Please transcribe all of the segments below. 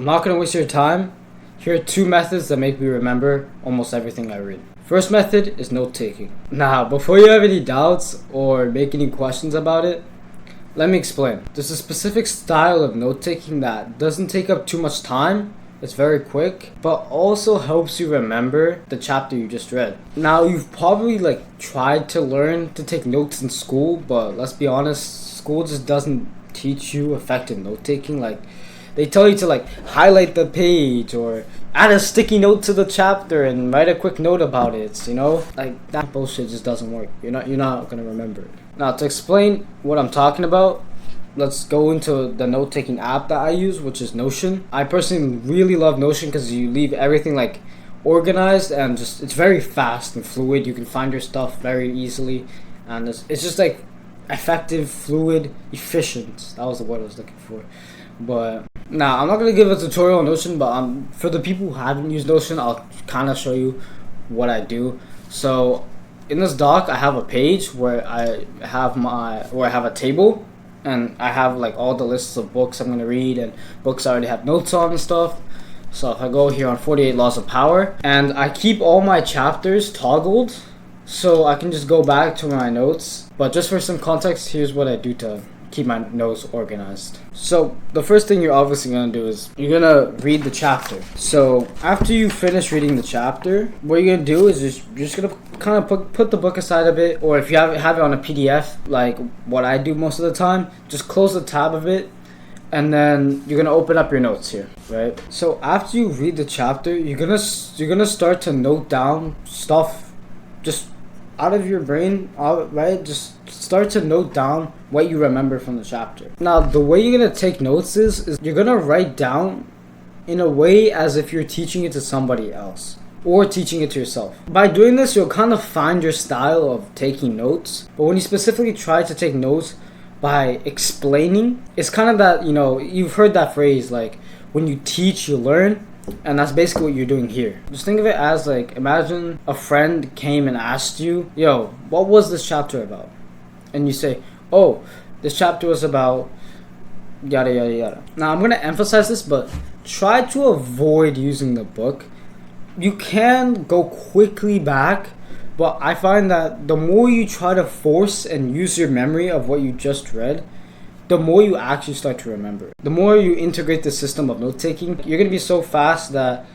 I'm not going to waste your time. Here are 2 methods that make me remember almost everything I read. First method is note taking. Now, before you have any doubts or make any questions about it, let me explain. There's a specific style of note taking that doesn't take up too much time. It's very quick, but also helps you remember the chapter you just read. Now, you've probably tried to learn to take notes in school, but let's be honest, school just doesn't teach you effective note taking. They tell you to highlight the page or add a sticky note to the chapter and write a quick note about it. That bullshit just doesn't work. You're not gonna remember it. Now, to explain what I'm talking about, let's go into the note-taking app that I use, which is Notion. I personally really love Notion because you leave everything organized and it's very fast and fluid. You can find your stuff very easily, and it's just effective, fluid, efficient. That was the word I was looking for. But now I'm not gonna give a tutorial on Notion, but for the people who haven't used Notion, I'll kind of show you what I do. So in this doc, I have a page where I have a table. And I have all the lists of books I'm going to read and books I already have notes on and stuff. So if I go here on 48 Laws of Power, and I keep all my chapters toggled so I can just go back to my notes. But just for some context, here's what I do to keep my notes organized. So the first thing you're obviously going to do is you're going to read the chapter. So after you finish reading the chapter, what you're going to do is you're just going to kind of put the book aside a bit, or if you have it on a PDF, like what I do most of the time, just close the tab of it, and then you're gonna open up your notes here, right? So after you read the chapter, you're gonna start to note down stuff just out of your brain, right? Just start to note down what you remember from the chapter. Now, the way you're gonna take notes is you're gonna write down in a way as if you're teaching it to somebody else or teaching it to yourself. By doing this, you'll kind of find your style of taking notes. But when you specifically try to take notes by explaining, it's kind of that, you've heard that phrase, when you teach, you learn. And that's basically what you're doing here. Just think of it as imagine a friend came and asked you, yo, what was this chapter about? And you say, oh, this chapter was about yada yada yada. Now, I'm going to emphasize this, but try to avoid using the book. You can go quickly back, but I find that the more you try to force and use your memory of what you just read, the more you actually start to remember. The more you integrate the system of note-taking, you're going to be so fast that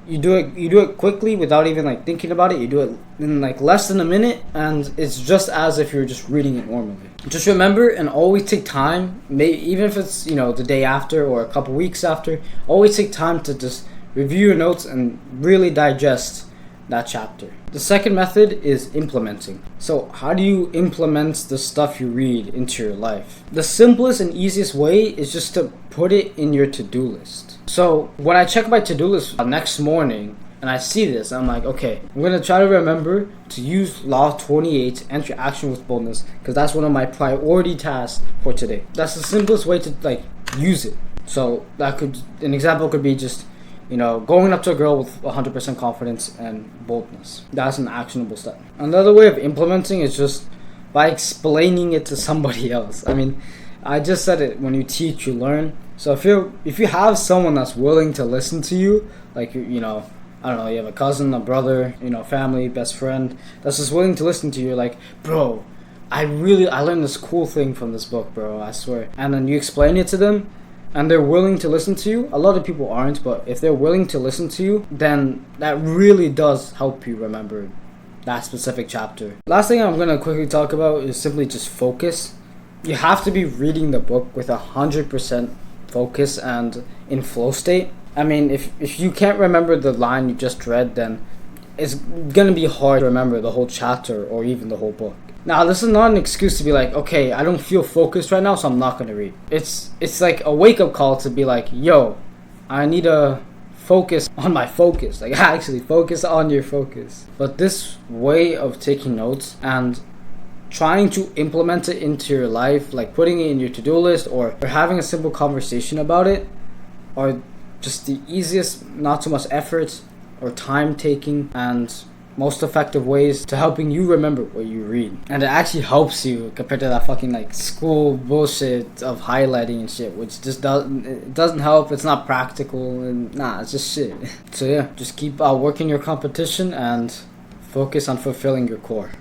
you do it quickly without even thinking about it. You do it in less than a minute, and it's just as if you're just reading it normally. Just remember and always take time, even if it's the day after or a couple weeks after, always take time to just review your notes and really digest that chapter. The second method is implementing. So how do you implement the stuff you read into your life? The simplest and easiest way is just to put it in your to-do list. So when I check my to-do list next morning and I see this, I'm like, okay, I'm going to try to remember to use Law 28, enter action with boldness, because that's one of my priority tasks for today. That's the simplest way to use it. So an example could be just going up to a girl with 100% confidence and boldness. That's an actionable step. Another way of implementing is just by explaining it to somebody else. I mean, I just said it, when you teach, you learn. So if you have someone that's willing to listen to you, I don't know, you have a cousin, a brother, family, best friend, that's just willing to listen to you, bro, I learned this cool thing from this book, bro, I swear. And then you explain it to them, and they're willing to listen to you. A lot of people aren't, but if they're willing to listen to you, then that really does help you remember that specific chapter. Last thing I'm going to quickly talk about is simply just focus. You have to be reading the book with 100% focus and in flow state. I mean, if you can't remember the line you just read, then it's going to be hard to remember the whole chapter or even the whole book. Now, this is not an excuse to be okay, I don't feel focused right now, so I'm not going to read. It's like a wake-up call to be yo, I need to focus on my focus. Actually, focus on your focus. But this way of taking notes and trying to implement it into your life, putting it in your to-do list or having a simple conversation about it, are just the easiest, not too much effort or time taking, and most effective ways to helping you remember what you read. And it actually helps you compared to that fucking like school bullshit of highlighting and shit, which just doesn't help. It's not practical, and nah, it's just shit. So yeah, just keep working your competition and focus on fulfilling your core.